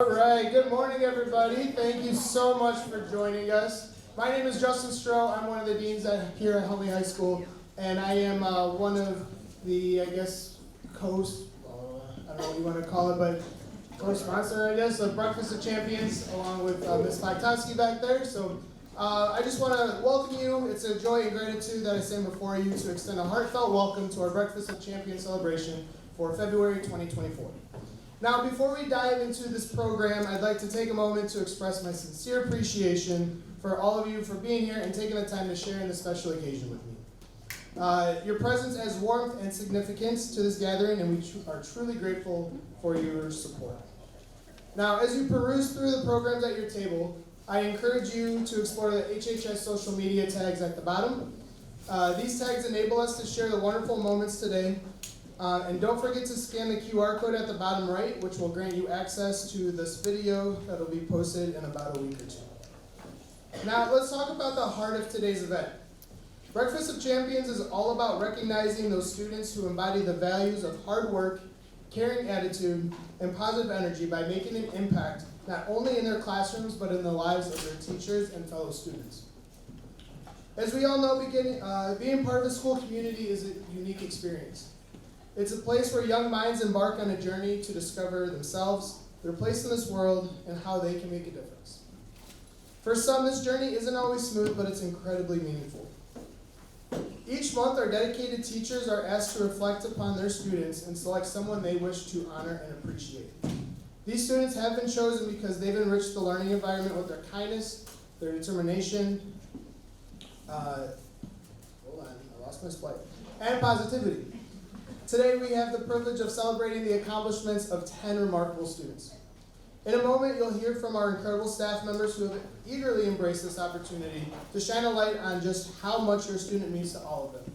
All right, good morning, everybody. Thank you so much for joining us. My name is Justin Stroh. I'm one of the deans here at Huntley High School, and I am one of the, I don't know what you want to call it, but co-sponsor, of Breakfast of Champions, along with Ms. Pajkowski back there. So I just want to welcome you. It's a joy and gratitude that I stand before you to extend a heartfelt welcome to our Breakfast of Champions celebration for February 2024. Now, before we dive into this program, I'd like to take a moment to express my sincere appreciation for all of you for being here and taking the time to share in this special occasion with me. Your presence adds warmth and significance to this gathering, and we are truly grateful for your support. Now, as you peruse through the programs at your table, I encourage you to explore the HHS social media tags at the bottom. These tags enable us to share the wonderful moments today. And don't forget to scan the QR code at the bottom right, which will grant you access to this video that will be posted in about a week or two. Now, let's talk about the heart of today's event. Breakfast of Champions is all about recognizing those students who embody the values of hard work, caring attitude, and positive energy by making an impact not only in their classrooms, but in the lives of their teachers and fellow students. As we all know, being part of a school community is a unique experience. It's a place where young minds embark on a journey to discover themselves, their place in this world, and how they can make a difference. For some, this journey isn't always smooth, but it's incredibly meaningful. Each month, our dedicated teachers are asked to reflect upon their students and select someone they wish to honor and appreciate. These students have been chosen because they've enriched the learning environment with their kindness, their determination, and positivity. Today we have the privilege of celebrating the accomplishments of 10 remarkable students. In a moment, you'll hear from our incredible staff members who have eagerly embraced this opportunity to shine a light on just how much your student means to all of them.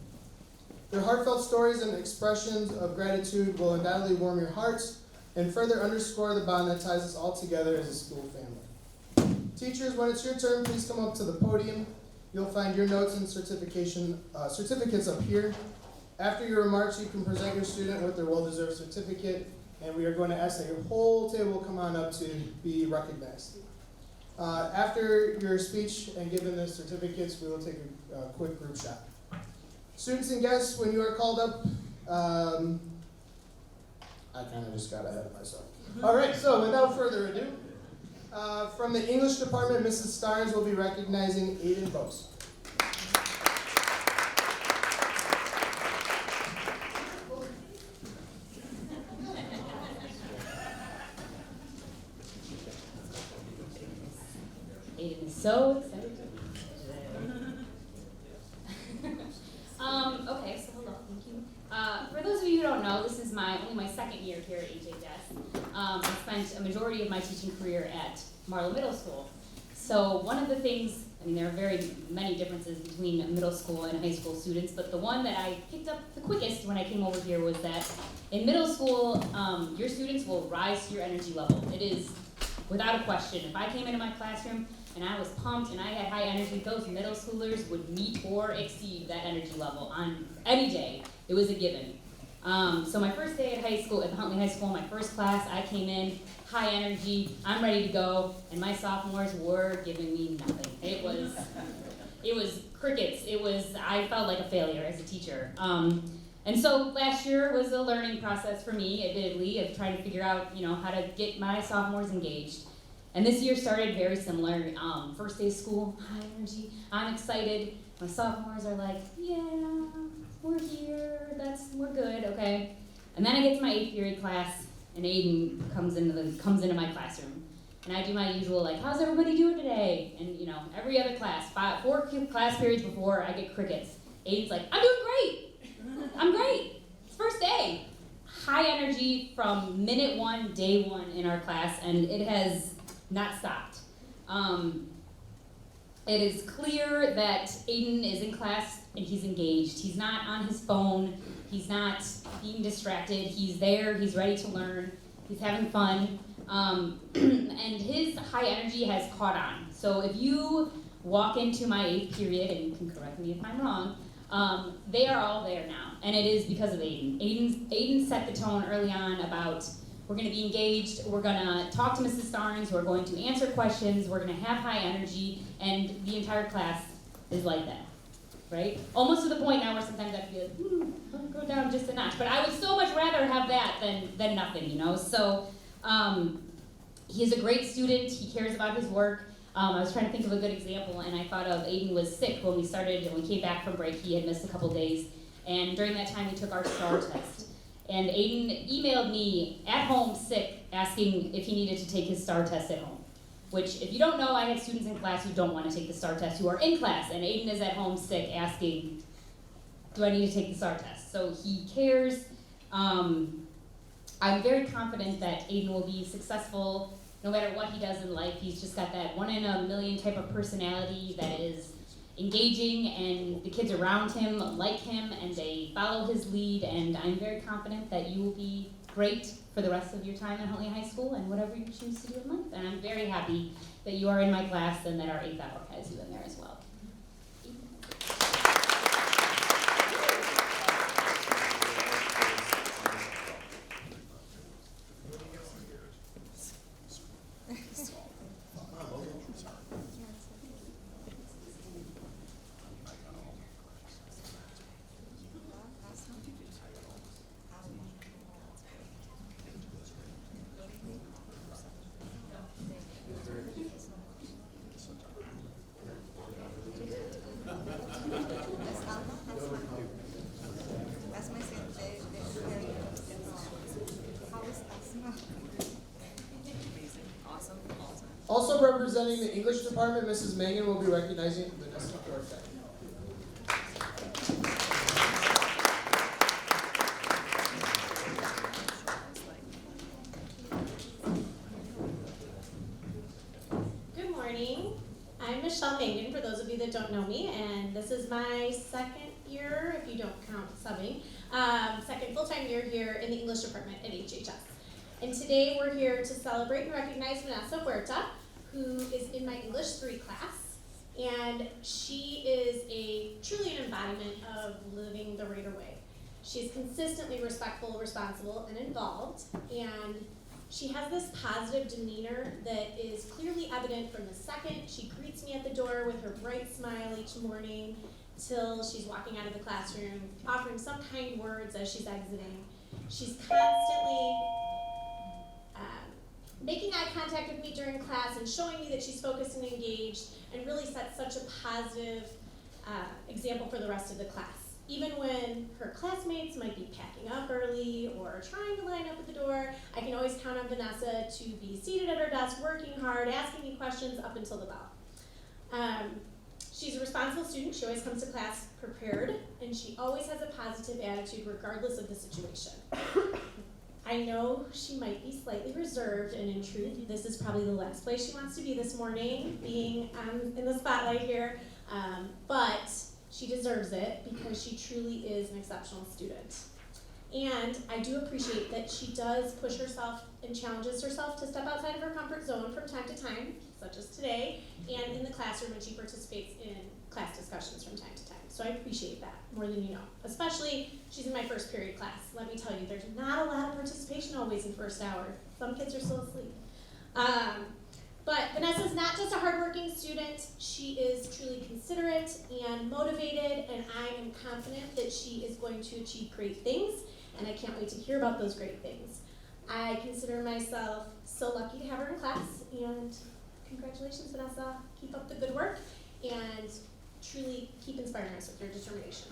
Their heartfelt stories and expressions of gratitude will undoubtedly warm your hearts and further underscore the bond that ties us all together as a school family. Teachers, when it's your turn, please come up to the podium. You'll find your notes and certificates up here. After your remarks, you can present your student with their well-deserved certificate, and we are going to ask that your whole table come on up to be recognized. After your speech and given the certificates, we will take a quick group shot. Students and guests, when you are called up, I kind of just got ahead of myself. All right, so without further ado, from the English department, Mrs. Starnes will be recognizing Aiden Bose. So excited. Okay, so hello, thank you. For those of you who don't know, this is only my second year here at HHS. I spent a majority of my teaching career at Marlow Middle School. So one of the things, there are very many differences between middle school and high school students, but the one that I picked up the quickest when I came over here was that in middle school, your students will rise to your energy level. It is without a question. If I came into my classroom and I was pumped and I had high energy, those middle schoolers would meet or exceed that energy level on any day. It was a given. So my first day at Huntley High School, my first class, I came in, high energy, I'm ready to go, and my sophomores were giving me nothing. It was crickets. I felt like a failure as a teacher. And so last year was a learning process for me, admittedly, of trying to figure out, how to get my sophomores engaged. And this year started very similar. First day of school, high energy, I'm excited. My sophomores are like, yeah, we're here, we're good, okay. And then I get to my 8th period class, and Aiden comes into my classroom. And I do my usual, how's everybody doing today? And, every other class, 4 class periods before, I get crickets. Aiden's like, I'm doing great. I'm great. It's first day. High energy from minute 1, day 1 in our class, and it has not stopped. It is clear that Aiden is in class and he's engaged. He's not on his phone. He's not being distracted. He's there. He's ready to learn. He's having fun. And his high energy has caught on. So if you walk into my 8th period, and you can correct me if I'm wrong, they are all there now. And it is because of Aiden. Aiden set the tone early on about We're going to be engaged. We're going to talk to Mrs. Starnes. We're going to answer questions. We're going to have high energy, and the entire class is like that, right? Almost to the point now where sometimes I feel like, go down just a notch. But I would so much rather have that than nothing, you know? So he's a great student. He cares about his work. I was trying to think of a good example, and I thought of Aiden was sick when we started, and we came back from break. He had missed a couple days, and during that time we took our STAR test. And Aiden emailed me at home sick, asking if he needed to take his STAR test at home. Which, if you don't know, I have students in class who don't want to take the STAR test, who are in class, and Aiden is at home sick, asking, do I need to take the STAR test? So he cares. I'm very confident that Aiden will be successful no matter what he does in life. He's just got that 1 in a million type of personality that is engaging, and the kids around him like him, and they follow his lead, and I'm very confident that you will be great for the rest of your time at Huntley High School and whatever you choose to do in life. And I'm very happy that you are in my class and that our 8th hour has you in there as well. Also representing the English department, Mrs. Mangan will be recognizing Vanessa Dorfek. Good morning. I'm Michelle Mangan, for those of you that don't know me, and this is my second year, if you don't count subbing, second full-time year here in the English department at HHS. And today we're here to celebrate and recognize Vanessa Huerta, who is in my English 3 class. And she is truly an embodiment of living the Raider way. She is consistently respectful, responsible, and involved. And she has this positive demeanor that is clearly evident from the second she greets me at the door with her bright smile each morning till she's walking out of the classroom, offering some kind words as she's exiting. She's constantly making eye contact with me during class and showing me that she's focused and engaged, and really sets such a positive example for the rest of the class. Even when her classmates might be packing up early or trying to line up at the door, I can always count on Vanessa to be seated at her desk, working hard, asking me questions up until the bell. She's a responsible student. She always comes to class prepared, and she always has a positive attitude regardless of the situation. I know she might be slightly reserved, and in truth, this is probably the last place she wants to be this morning, being in the spotlight here, but she deserves it because she truly is an exceptional student. And I do appreciate that she does push herself and challenges herself to step outside of her comfort zone from time to time, such as today, and in the classroom when she participates in class discussions from time to time. So I appreciate that more than you know. Especially, she's in my first period class. Let me tell you, there's not a lot of participation always in first hour. Some kids are still asleep. But Vanessa's not just a hardworking student. She is truly considerate and motivated, and I am confident that she is going to achieve great things, and I can't wait to hear about those great things. I consider myself so lucky to have her in class, and congratulations, Vanessa. Keep up the good work, and truly keep inspiring us with your determination.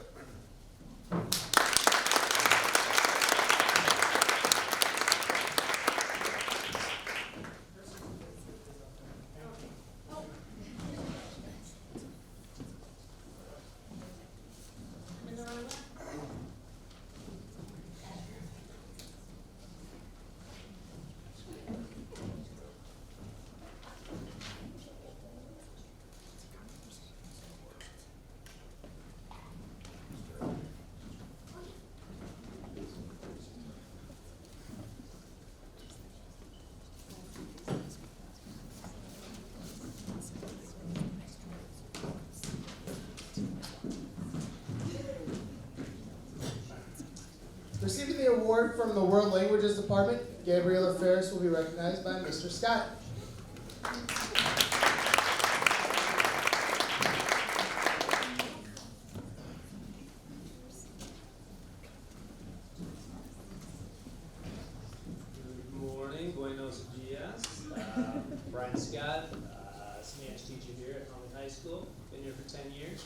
Receiving the award from the World Languages Department Gabriella Ferris will be recognized by Mr. Scott. Good morning, buenos dias. Brian Scott, Spanish teacher here at Holland High School. Been here for 10 years,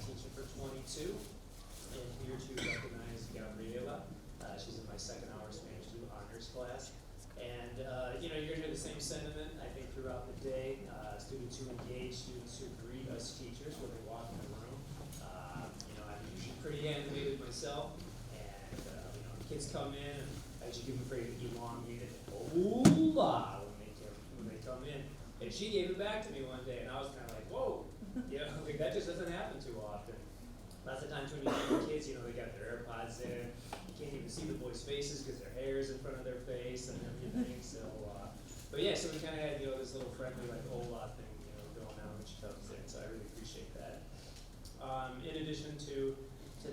teaching for 22. And here to recognize Gabriela. She's in my second hour Spanish 2 honors class. And you're gonna hear the same sentiment, I think, throughout the day. Students who engage, students who greet us teachers when they walk in the room. I'm usually pretty animated myself. And kids come in and I usually give them a pretty elongated hola when they come in. And she gave it back to me one day, and I was kind of like, whoa, like that just doesn't happen too often. Lots of times when you see the kids, they got their AirPods in. You can't even see the boys' faces because their hair is in front of their face and everything. So, so we kind of had this little friendly like hola thing going on when she comes in. So I really appreciate that. In addition to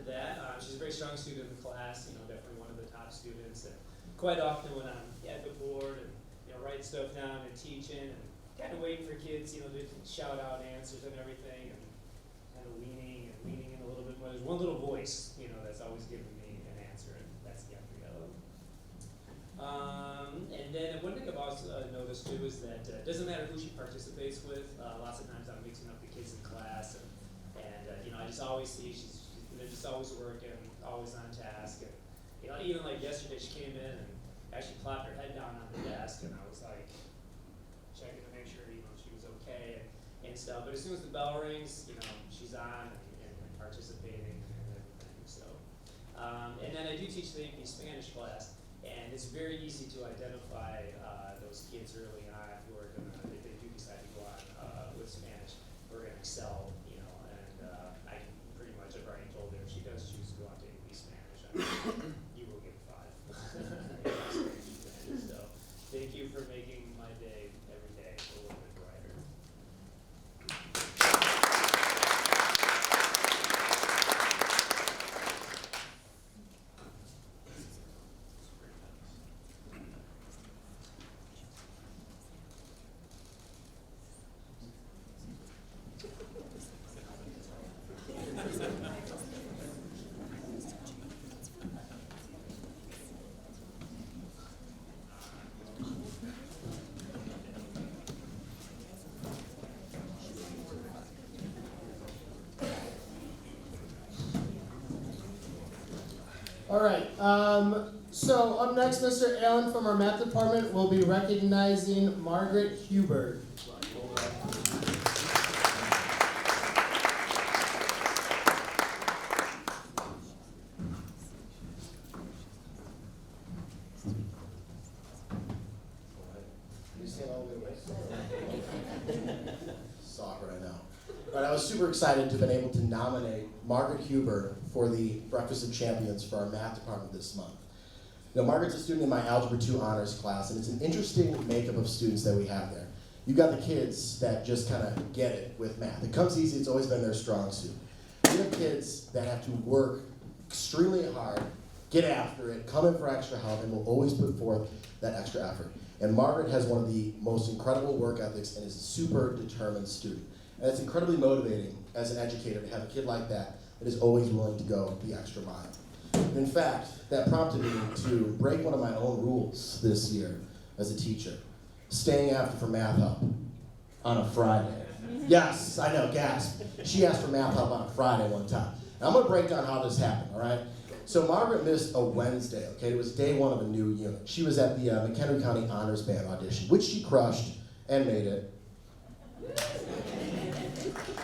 that, she's a very strong student in the class. Definitely one of the top students. And quite often when I'm at the board and writing stuff down and teaching and kind of waiting for kids, to shout out answers and everything, and kind of leaning in a little bit more. There's one little voice, that's always giving me an answer, and that's Gabriella. And then one thing I've also noticed too is that it doesn't matter who she participates with. Lots of times I'm mixing up the kids in class, and I just always see they're just always working, always on task, and even like yesterday she came in and actually plopped her head down on the desk, and I was like checking to make sure she was okay and stuff. But as soon as the bell rings, she's on and participating and everything. So, and then I do teach the AP Spanish class, and it's very easy to identify those kids early on who are gonna, if they do decide to go on with Spanish, we're gonna excel, and I can pretty much, I've already told her if she does choose to go on to AP Spanish, you will get 5. So, thank you for making my day every day a little bit brighter. All right, so up next, Mr. Allen from our math department will be recognizing Margaret Huber. Soccer, I know. But I was super excited to have been able to nominate Margaret Huber for the Breakfast of Champions for our math department this month. Margaret's a student in my Algebra 2 honors class, and it's an interesting makeup of students that we have there. You've got the kids that just kind of get it with math. It comes easy, it's always been their strong suit. You have kids that have to work extremely hard, get after it, come in for extra help, and will always put forth that extra effort. And Margaret has one of the most incredible work ethics and is a super determined student. And it's incredibly motivating as an educator to have a kid like that is always willing to go the extra mile. In fact, that prompted me to break one of my own rules this year as a teacher, staying after for math help on a Friday. Yes, I know, gasp. She asked for math help on a Friday one time. And I'm gonna break down how this happened, all right? So Margaret missed a Wednesday, okay? It was day 1 of a new unit. She was at the McHenry County Honors Band audition, which she crushed and made it.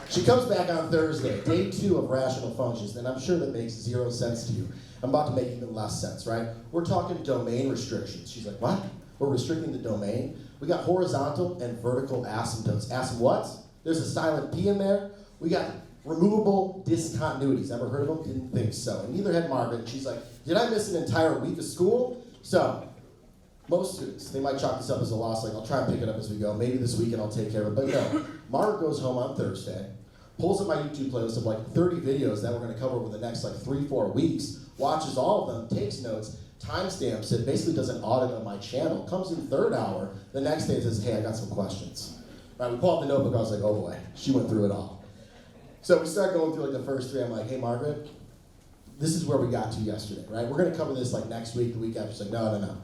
She comes back on Thursday, day 2 of rational functions, and I'm sure that makes 0 sense to you. I'm about to make even less sense, right? We're talking domain restrictions. She's like, what? We're restricting the domain? We got horizontal and vertical asymptotes. What? There's a silent P in there. We got removable discontinuities. Ever heard of them? Didn't think so. And neither had Margaret. She's like, did I miss an entire week of school? So, most students, they might chalk this up as a loss, like I'll try and pick it up as we go. Maybe this weekend I'll take care of it. But no, Margaret goes home on Thursday, pulls up my YouTube playlist of like 30 videos that we're gonna cover over the next like 3-4 weeks, watches all of them, takes notes, timestamps it, basically does an audit of my channel, comes in third hour, the next day says, hey, I got some questions. Right, we pull out the notebook, I was like, oh boy, she went through it all. So we start going through like the first three, I'm like, hey Margaret, this is where we got to yesterday, right? We're gonna cover this like next week, the week after. She's like, no,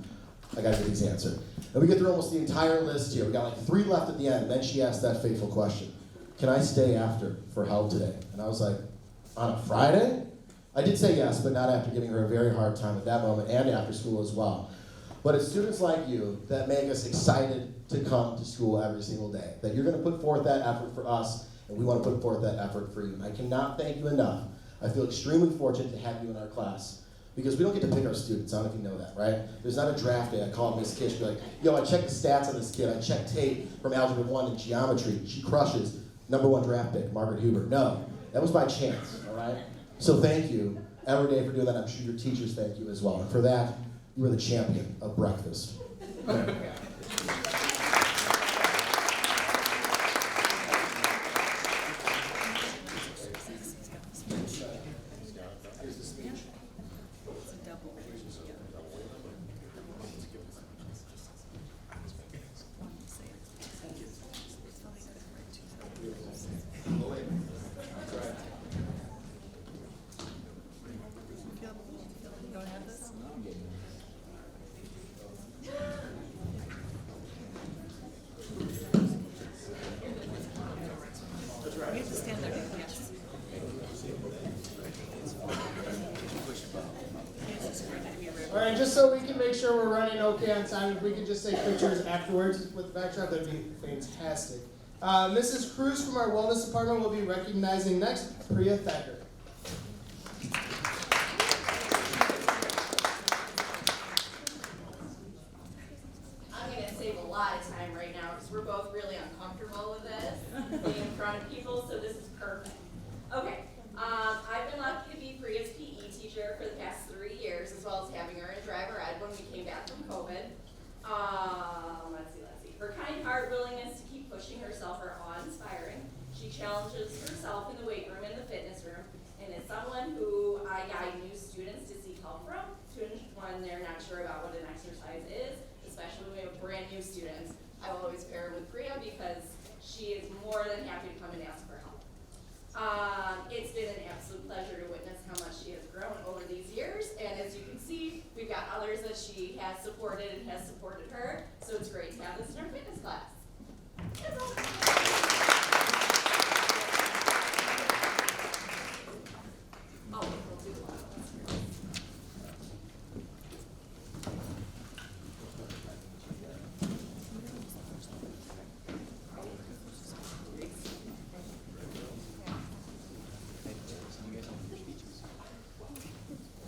I gotta get these answered. And we get through almost the entire list here. We got like 3 left at the end, then she asked that fateful question. Can I stay after for help today? And I was like, on a Friday? I did say yes, but not after giving her a very hard time at that moment and after school as well. But it's students like you that make us excited to come to school every single day. That you're gonna put forth that effort for us, and we wanna put forth that effort for you. And I cannot thank you enough. I feel extremely fortunate to have you in our class. Because we don't get to pick our students, I don't know if you know that, right? There's not a draft day. I call Miss Kish, be like, yo, I checked the stats on this kid. I checked Tate from Algebra 1 and Geometry. She crushes. #1 draft pick, Margaret Huber. No, that was by chance, all right? So thank you every day for doing that. I'm sure your teachers thank you as well. And for that, you are the champion of breakfast. We have to stand there, yes. All right, just so we can make sure we're running okay on time, if we could just take pictures afterwards with the backdrop, that'd be fantastic. Mrs. Cruz from our wellness department will be recognizing next Priya Thacker. I'm going to save a lot of time right now because we're both really uncomfortable with this, being in front of people, so this is perfect. Okay, I've been lucky to be Priya's PE teacher for the past 3 years, as well as having her in driver ed when we came back from COVID. Let's see. Her kind heart, willingness to keep pushing herself are awe-inspiring. She challenges herself in the weight room and the fitness room, and is someone who I guide new students to seek help from when they're not sure about what an exercise is, especially when we have brand new students. I will always pair her with Priya because she is more than happy to come and ask for help. It's been an absolute pleasure to witness how much she has grown over these years, and as you can see, we've got others that she has supported and has supported her, so it's great to have this in our fitness class. That's all. Oh, we'll do the last one.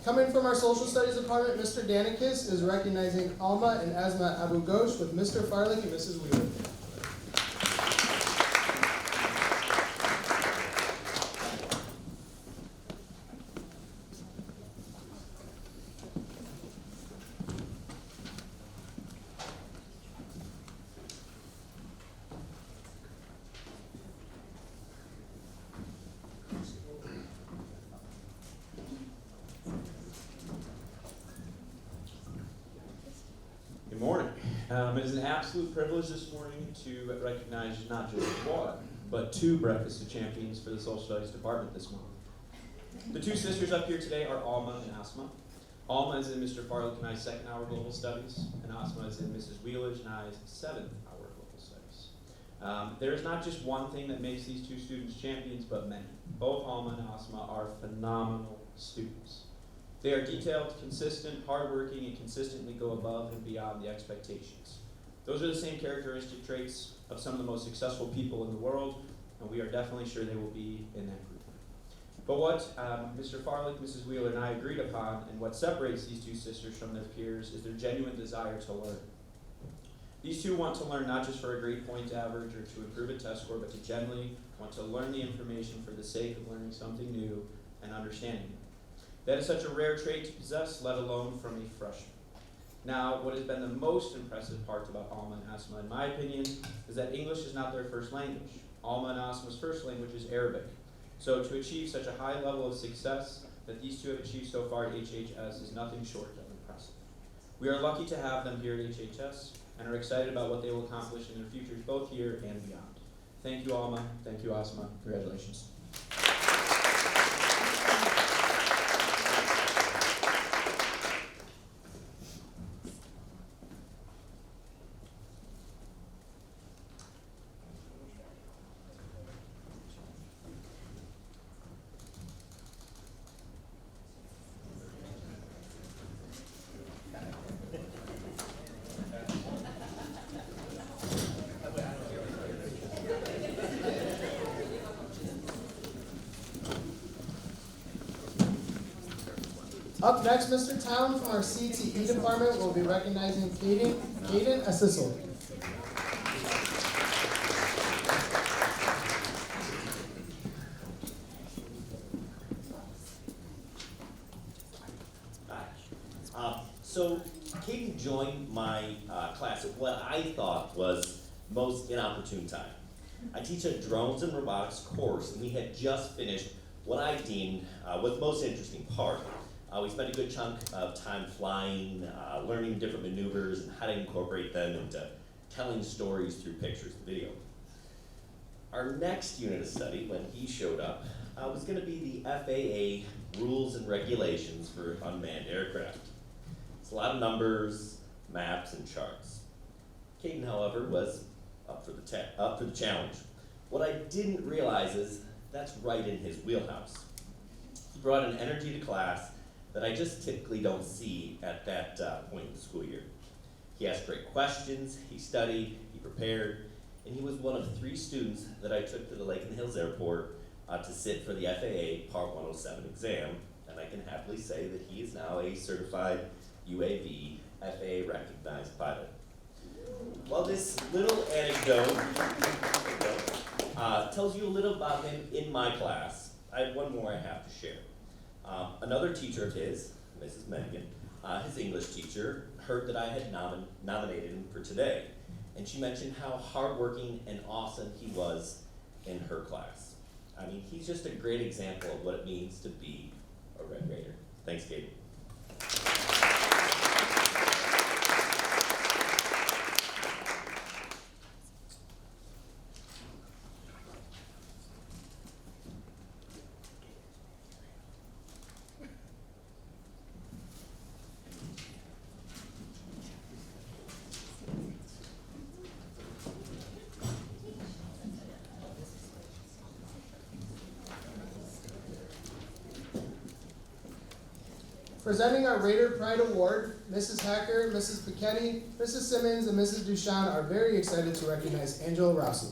Coming from our social studies department, Mr. Danikis is recognizing Alma and Asma Abu Ghosh with Mr. Farlick and Mrs. Wheeler. Good morning. It is an absolute privilege this morning to recognize not just one, but 2 Breakfast of Champions for the Social Studies Department this month. The 2 sisters up here today are Alma and Asma. Alma is in Mr. Farlick and I's 2nd hour global studies, and Asma is in Mrs. Wheeler's and I's 7th hour global studies. There is not just one thing that makes these 2 students champions, but many. Both Alma and Asma are phenomenal students. They are detailed, consistent, hardworking, and consistently go above and beyond the expectations. Those are the same characteristic traits of some of the most successful people in the world, and we are definitely sure they will be in that group. But what Mr. Farlick, Mrs. Wheeler, and I agreed upon, and what separates these 2 sisters from their peers, is their genuine desire to learn. These 2 want to learn not just for a grade point average or to improve a test score, but to genuinely want to learn the information for the sake of learning something new and understanding it. That is such a rare trait to possess, let alone from a freshman. Now, what has been the most impressive part about Alma and Asma, in my opinion, is that English is not their first language. Alma and Asma's first language is Arabic. So to achieve such a high level of success that these 2 have achieved so far at HHS is nothing short of impressive. We are lucky to have them here at HHS and are excited about what they will accomplish in their futures both here and beyond. Thank you, Alma. Thank you, Asma. Congratulations. Up next, Mr. Town from our CTE department will be recognizing Caden Assissel. So Caden joined my class at what I thought was most inopportune time. I teach a drones and robotics course, and we had just finished what I deemed was the most interesting part. We spent a good chunk of time flying, learning different maneuvers and how to incorporate them into telling stories through pictures and video. Our next unit of study, when he showed up, was going to be the FAA rules and regulations for unmanned aircraft. It's a lot of numbers, maps, and charts. Caden, however, was up for the challenge. What I didn't realize is that's right in his wheelhouse. He brought an energy to class that I just typically don't see at that point in the school year. He asked great questions, he studied, he prepared, and he was one of 3 students that I took to the Lake and Hills Airport to sit for the FAA Part 107 exam, and I can happily say that he is now a certified UAV FAA recognized pilot. Well, this little anecdote tells you a little about him in my class. I have one more I have to share. Another teacher of his, Mrs. Megan, his English teacher, heard that I had nominated him for today, and she mentioned how hardworking and awesome he was in her class. I mean, he's just a great example of what it means to be a Red Raider. Thanks, Katie. Presenting our Raider Pride Award, Mrs. Hacker, Mrs. Pichetti, Mrs. Simmons, and Mrs. Dushan are very excited to recognize Angela Rossi.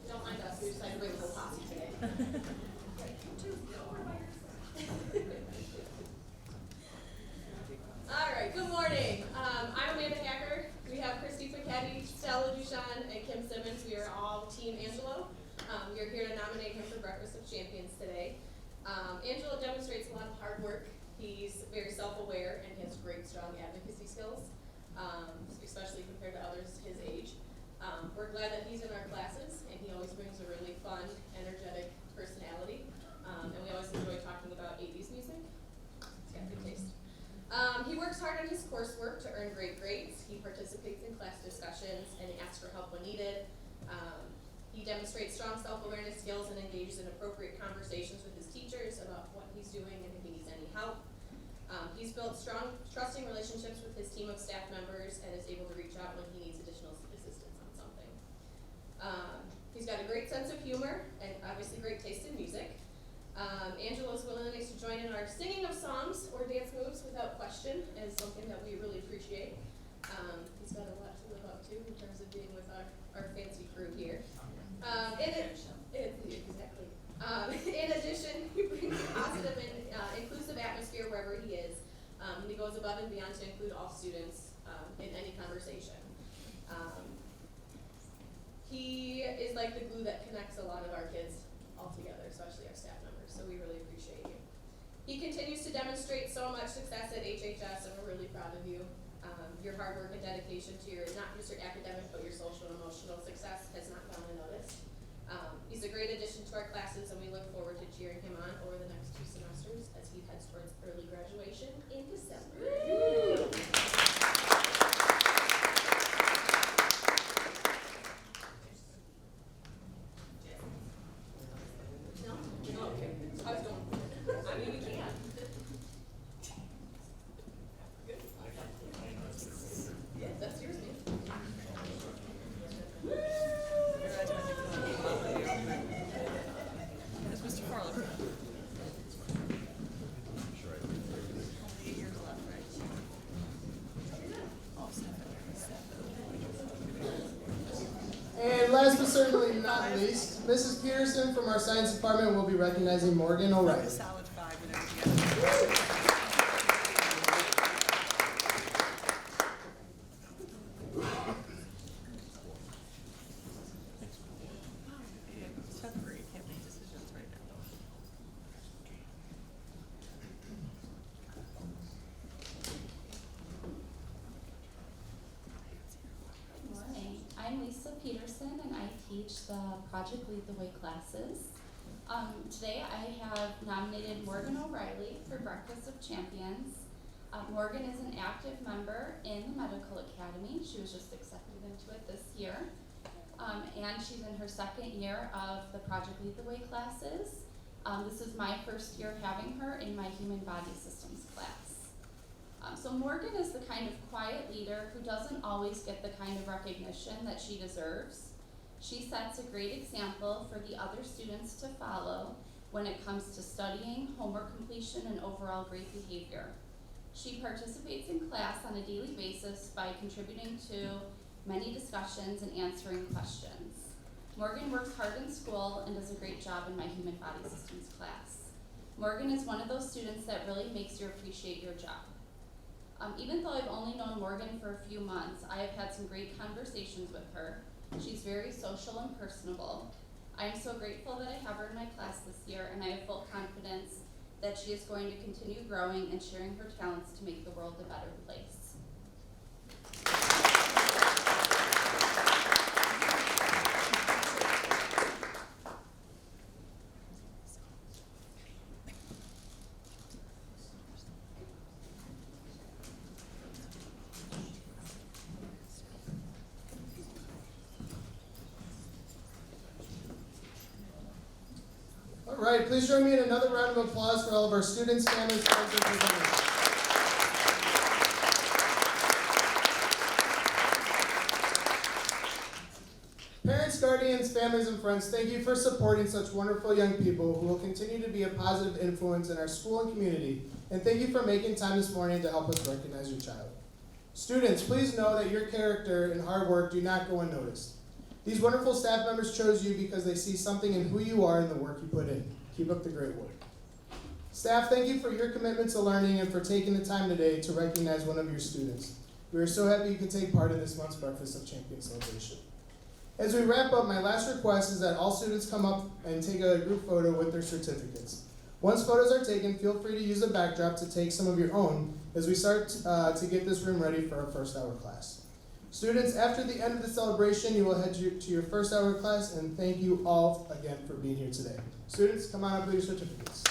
Don't mind us, we decided to bring the whole posse today. All right, good morning. I'm Amanda Hacker. We have Christy Pichetti, Stella Dushan, and Kim Simmons. We are all Team Angelo. We are here to nominate him for Breakfast of Champions today. Angelo demonstrates a lot of hard work. He's very self-aware and he has great, strong advocacy skills, especially compared to others his age. We're glad that he's in our classes, and he always brings a really fun, energetic personality. And we always enjoy talking about 80s music. He's got good taste. He works hard on his coursework to earn great grades. He participates in class discussions, and he asks for help when needed. He demonstrates strong self-awareness skills and engages in appropriate conversations with his teachers about what he's doing and if he needs any help. He's built strong, trusting relationships with his team of staff members and is able to reach out when he needs additional assistance on something. He's got a great sense of humor and obviously great taste in music. Angelo's willingness to join in our singing of songs or dance moves without question is something that we really appreciate. He's got a lot to live up to in terms of being with our fancy crew here. Exactly. In addition, he brings a positive and inclusive atmosphere wherever he is. And he goes above and beyond to include all students in any conversation. He is like the glue that connects a lot of our kids all together, especially our staff members. so we really appreciate you. He continues to demonstrate so much success at HHS, and we're really proud of you. Your hard work and dedication to not just your academic, but your social and emotional success has not gone unnoticed. He's a great addition to our classes, and we look forward to cheering him on over the next 2 semesters as he heads towards early graduation in December. No? Okay. I was going. I mean, we can. Good. Yeah, that's yours, man. That's Mr. Farley. And last but certainly not least, Mrs. Peterson from our science department will be recognizing Morgan O'Reilly. Solid 5 with everything. Seventh grade can't make decisions right now. Good morning. I'm Lisa Peterson and I teach the Project Lead the Way classes. Today I have nominated Morgan O'Reilly for Breakfast of Champions. Morgan is an active member in the Medical Academy. She was just accepted into it this year. And she's in her second year of the Project Lead the Way classes. This is my first year having her in my Human Body Systems class. So Morgan is the kind of quiet leader who doesn't always get the kind of recognition that she deserves. She sets a great example for the other students to follow when it comes to studying, homework completion, and overall great behavior. She participates in class on a daily basis by contributing to many discussions and answering questions. Morgan works hard in school and does a great job in my Human Body Systems class. Morgan is one of those students that really makes you appreciate your job. Even though I've only known Morgan for a few months, I have had some great conversations with her. She's very social and personable. I am so grateful that I have her in my class this year, and I have full confidence that she is going to continue growing and sharing her talents to make the world a better place. All right, please join me in another round of applause for all of our students, families, friends, and presenters. Parents, guardians, families, and friends, thank you for supporting such wonderful young people who will continue to be a positive influence in our school and community. And thank you for making time this morning to help us recognize your child. Students, please know that your character and hard work do not go unnoticed. These wonderful staff members chose you because they see something in who you are and the work you put in. Keep up the great work. Staff, thank you for your commitment to learning and for taking the time today to recognize one of your students. We are so happy you could take part in this month's Breakfast of Champions celebration. As we wrap up, my last request is that all students come up and take a group photo with their certificates. Once photos are taken, feel free to use the backdrop to take some of your own as we start to get this room ready for our first hour class. Students, after the end of the celebration, you will head to your first hour class, and thank you all again for being here today. Students, come on up with your certificates.